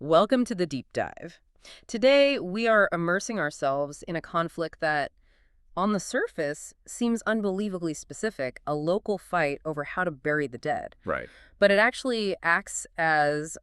Welcome to the deep dive. Today, we are immersing ourselves in a conflict that, on the surface, seems unbelievably specific, a local fight over how to bury the dead. Right. But it actually acts as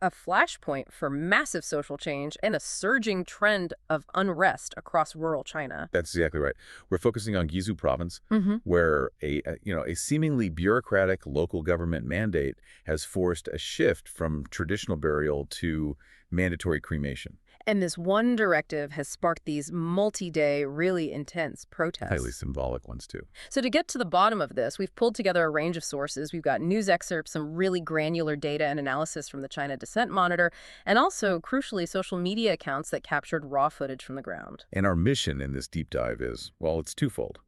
a flashpoint for massive social change and a surging trend of unrest across rural China. That's exactly right. We're focusing on Guizhou province, Mm-hmm. where a seemingly bureaucratic local government mandate has forced a shift from traditional burial to mandatory cremation. And this one directive has sparked these multi-day, really intense Highly protests. symbolic ones, too. So to get to the bottom of this, we've pulled together a range of sources. We've got news excerpts, some really granular data and analysis from the China Dissent Monitor, and also, crucially, social media accounts that captured raw footage from the ground. And our mission in this deep dive is, well, it's twofold.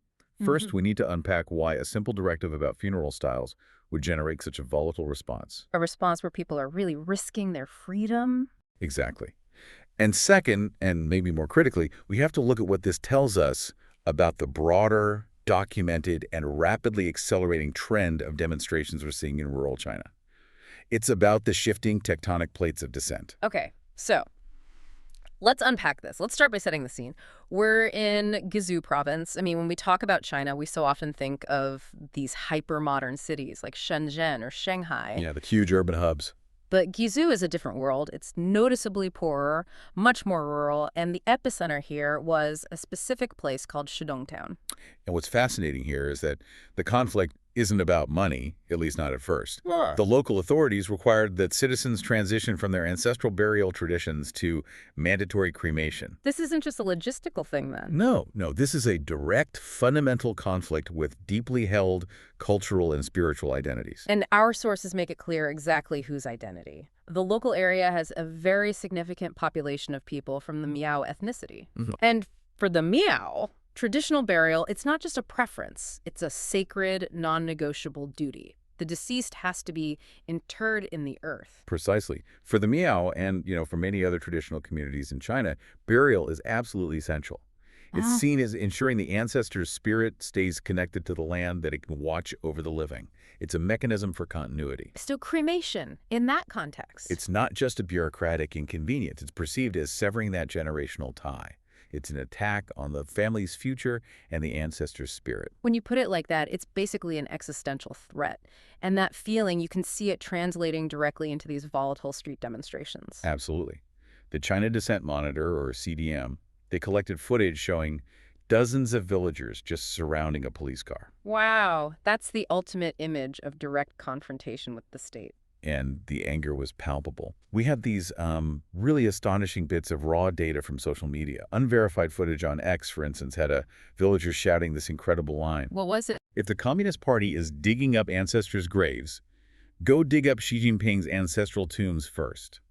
First, we need to unpack why a simple directive about funeral styles would generate such a volatile response. A response where people are really risking their freedom. Exactly. And second, and maybe more critically, we have to look at what this tells us about the broader, documented, and rapidly accelerating trend of demonstrations we're seeing in rural China. It's about the shifting tectonic plates of dissent. Okay, so let's unpack this. Let's start by setting the scene. We're in Guizhou province. I mean, when we talk about China, we so often think of these hyper-modern cities like Shenzhen or Shanghai. Yeah, the huge urban hubs. But Guizhou is a different world. It's noticeably poorer, much more rural, and the epicenter here was a specific place called Shidong town. And what's fascinating here is that the conflict isn't about money, at least not at first. Yeah. The local authorities required that citizens transition from their ancestral burial traditions to mandatory cremation. This isn't just a logistical thing, then. No, this is a direct, fundamental conflict with deeply held cultural and spiritual identities. And our sources make it clear exactly whose identity. The local area has a very significant population of people from the Miao ethnicity. Mhm. And for the Miao, traditional burial, it's not just a preference. It's a sacred, non-negotiable duty. The deceased has to be interred in the earth. Precisely. For the Miao and, for many other traditional communities in China, burial is absolutely essential. It's seen as ensuring the ancestor's spirit stays connected to the land, that it can watch over the living. It's a mechanism for continuity. So cremation, in that context. It's not just a bureaucratic inconvenience. It's perceived as severing that generational tie. It's an attack on the family's future and the ancestor's spirit. When you put it like that, it's basically an existential threat. And that feeling, you can see it translating directly into these volatile street demonstrations. Absolutely. The China Dissent Monitor, or CDM, they collected footage showing dozens of villagers just surrounding a police car. Wow, that's the ultimate image of direct confrontation with the state. And the anger was palpable. We had these really astonishing bits of raw data from social media. Unverified footage on X, for instance, had a villager shouting this incredible line. What was it? If the Communist Party is digging up ancestors' graves, go dig up Xi Jinping's ancestral tombs first.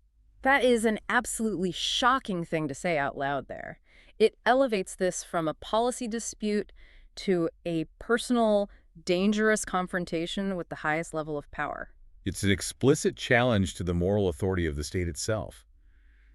That is an absolutely shocking thing to say out loud there. It elevates this from a policy dispute to a personal, dangerous confrontation with the highest level of power. It's an explicit challenge to the moral authority of the state itself.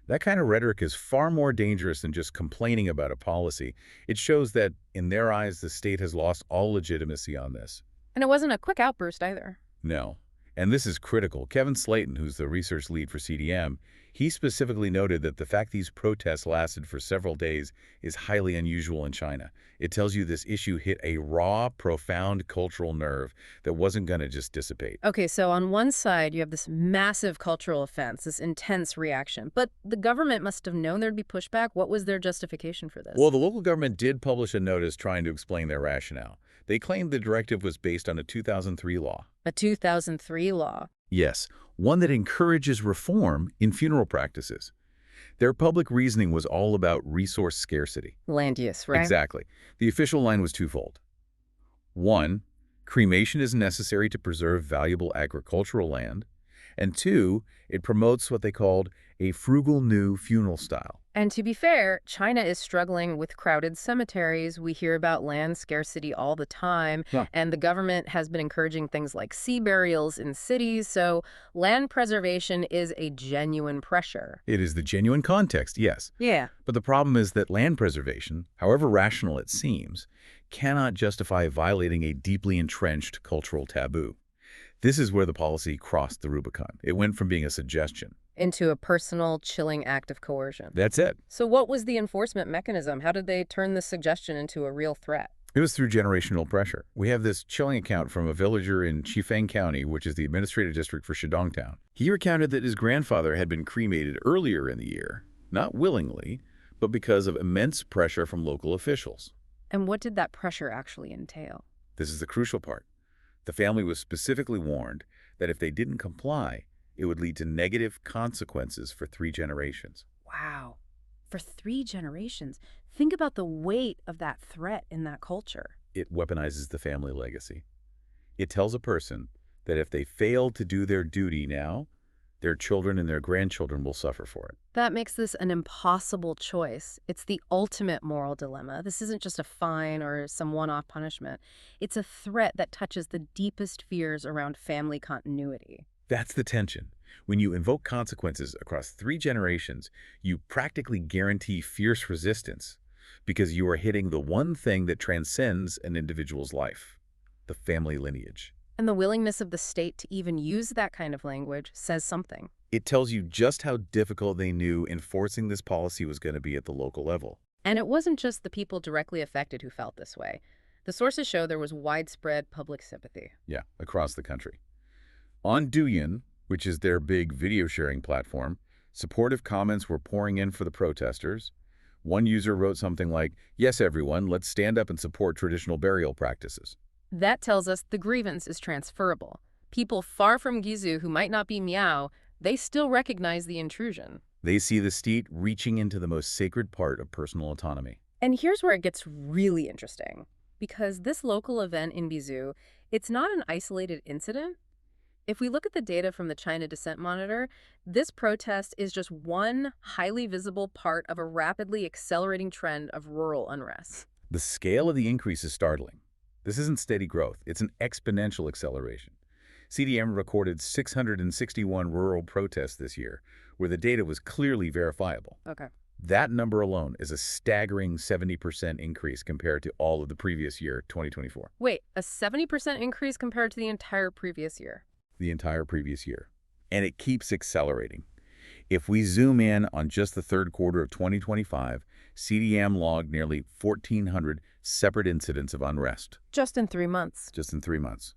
That kind of rhetoric is far more dangerous than just complaining about a policy. It shows that, in their eyes, the state has lost all legitimacy on this. And it wasn't a quick outburst either. No. And this is critical. Kevin Slayton, who's the research lead for CDM, he specifically noted that the fact these protests lasted for several days is highly unusual in China. It tells you this issue hit a raw, profound cultural nerve that wasn't going to just dissipate. Okay, so on one side, you have this massive cultural offense, this intense reaction. But the government must have known there'd be pushback. What was their justification for this? Well, the local government did publish a notice trying to explain their rationale. They claimed the directive was based on a 2003 law. A 2003 law. Yes, one that encourages reform in funeral practices. Their public reasoning was all about resource scarcity. Land use, right? Exactly. The official line was twofold. One, cremation is necessary to preserve valuable agricultural land. And two, it promotes what they called a frugal new funeral style. And to be fair, China is struggling with crowded cemeteries. We hear about land scarcity all the time. Yeah. And the government has been encouraging things like sea burials in cities. So land preservation is a genuine pressure. It is the genuine context, yes. Yeah. But the problem is that land preservation, however rational it seems, cannot justify violating a deeply entrenched cultural taboo. This is where the policy crossed the Rubicon. It went from being a suggestion, into a personal, chilling act of coercion. That's it. So what was the enforcement mechanism? How did they turn this suggestion into a real threat? It was through generational pressure. We have this chilling account from a villager in Chifeng County, which is the administrative district for Shidong town. He recounted that his grandfather had been cremated earlier in the year, not willingly, but because of immense pressure from local officials. And what did that pressure actually entail? This is the crucial part. The family was specifically warned that if they didn't comply, it would lead to negative consequences for 3 generations. Wow. For 3 generations. Think about the weight of that threat in that culture. It weaponizes the family legacy. It tells a person that if they fail to do their duty now, their children and their grandchildren will suffer for it. That makes this an impossible choice. It's the ultimate moral dilemma. This isn't just a fine or some one-off punishment. It's a threat that touches the deepest fears around family continuity. That's the tension. When you invoke consequences across 3 generations, you practically guarantee fierce resistance because you are hitting the one thing that transcends an individual's life, the family lineage. And the willingness of the state to even use that kind of language says something. It tells you just how difficult they knew enforcing this policy was going to be at the local level. And it wasn't just the people directly affected who felt this way. The sources show there was widespread public sympathy. Yeah, across the country. On Douyin, which is their big video sharing platform, supportive comments were pouring in for the protesters. One user wrote something like, "Yes, everyone, let's stand up and support traditional burial practices." That tells us the grievance is transferable. People far from Guizhou who might not be Miao, they still recognize the intrusion. They see the state reaching into the most sacred part of personal autonomy. And here's where it gets really interesting. Because this local event in Guizhou, it's not an isolated incident. If we look at the data from the China Dissent Monitor, this protest is just one highly visible part of a rapidly accelerating trend of rural unrest. The scale of the increase is startling. This isn't steady growth, it's an exponential acceleration. CDM recorded 661 rural protests this year, where the data was clearly verifiable. Okay. That number alone is a staggering 70% increase compared to all of the previous year, 2024. Wait, a 70% increase compared to the entire previous year? The entire previous year. And it keeps accelerating. If we zoom in on just the third quarter of 2025, CDM logged nearly 1,400 separate incidents of unrest. Just in 3 months. Just in 3 months.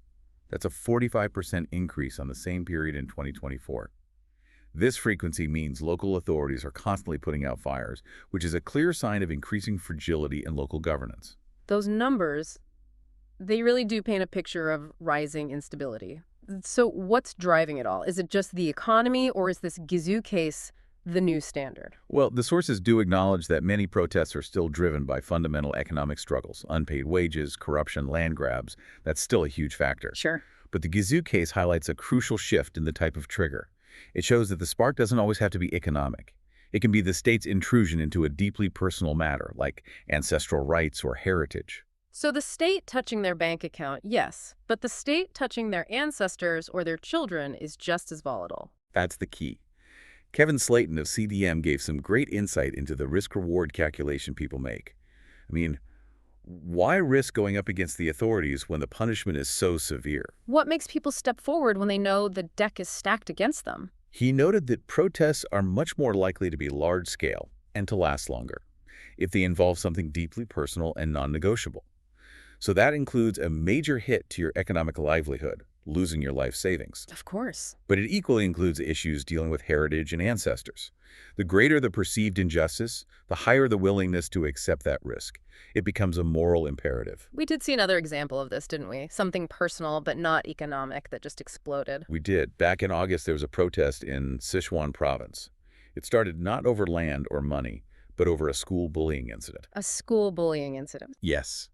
That's a 45% increase on the same period in 2024. This frequency means local authorities are constantly putting out fires, which is a clear sign of increasing fragility in local governance. Those numbers, they really do paint a picture of rising instability. So what's driving it all? Is it just the economy, or is this Guizhou case the new standard? Well, the sources do acknowledge that many protests are still driven by fundamental economic struggles, unpaid wages, corruption, land grabs. That's still a huge factor. Sure. But the Guizhou case highlights a crucial shift in the type of trigger. It shows that the spark doesn't always have to be economic. It can be the state's intrusion into a deeply personal matter, like ancestral rights or heritage. So the state touching their bank account, yes, but the state touching their ancestors or their children is just as volatile. That's the key. Kevin Slayton of CDM gave some great insight into the risk-reward calculation people make. I mean, why risk going up against the authorities when the punishment is so severe? What makes people step forward when they know the deck is stacked against them? He noted that protests are much more likely to be large-scale and to last longer if they involve something deeply personal and non-negotiable. So that includes a major hit to your economic livelihood, losing your life savings. Of course. But it equally includes issues dealing with heritage and ancestors. The greater the perceived injustice, the higher the willingness to accept that risk. It becomes a moral imperative. We did see another example of this, didn't we? Something personal but not economic that just exploded. We did. Back in August, there was a protest in Sichuan province. It started not over land or money, but over a school bullying incident. A school bullying incident. Yes.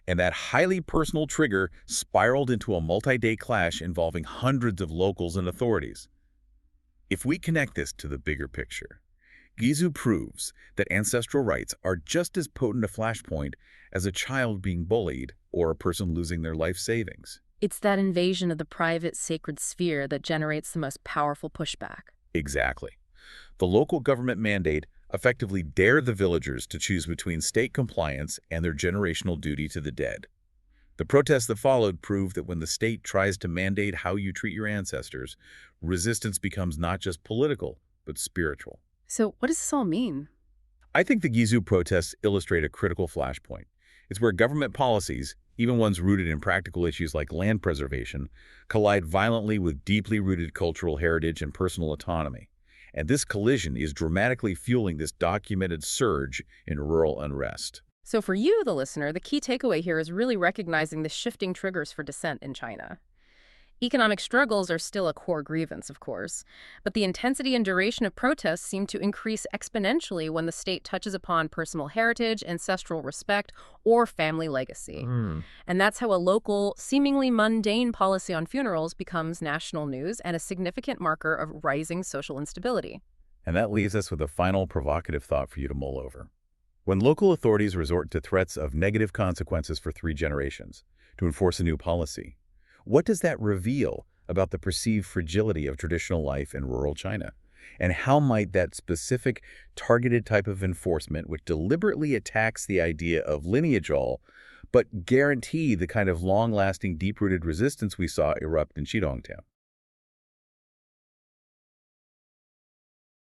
And that highly personal trigger spiraled into a multi-day clash involving hundreds of locals and authorities. If we connect this to the bigger picture, Guizhou proves that ancestral rights are just as potent a flashpoint as a child being bullied or a person losing their life savings. It's that invasion of the private, sacred sphere that generates the most powerful pushback. Exactly. The local government mandate effectively dared the villagers to choose between state compliance and their generational duty to the dead. The protests that followed proved that when the state tries to mandate how you treat your ancestors, resistance becomes not just political, but spiritual. So what does this all mean? I think the Guizhou protests illustrate a critical flashpoint. It's where government policies, even ones rooted in practical issues like land preservation, collide violently with deeply rooted cultural heritage and personal autonomy. And this collision is dramatically fueling this documented surge in rural unrest. So for you, the listener, the key takeaway here is really recognizing the shifting triggers for dissent in China. Economic struggles are still a core grievance, of course, but the intensity and duration of protests seem to increase exponentially when the state touches upon personal heritage, ancestral respect, or family legacy. And that's how a local, seemingly mundane policy on funerals becomes national news and a significant marker of rising social instability. And that leaves us with a final provocative thought for you to mull over. When local authorities resort to threats of negative consequences for 3 generations to enforce a new policy, what does that reveal about the perceived fragility of traditional life in rural China? And how might that specific, targeted type of enforcement, which deliberately attacks the idea of lineage but guarantee the kind of long-lasting, deep-rooted resistance we saw erupt in Shidong town?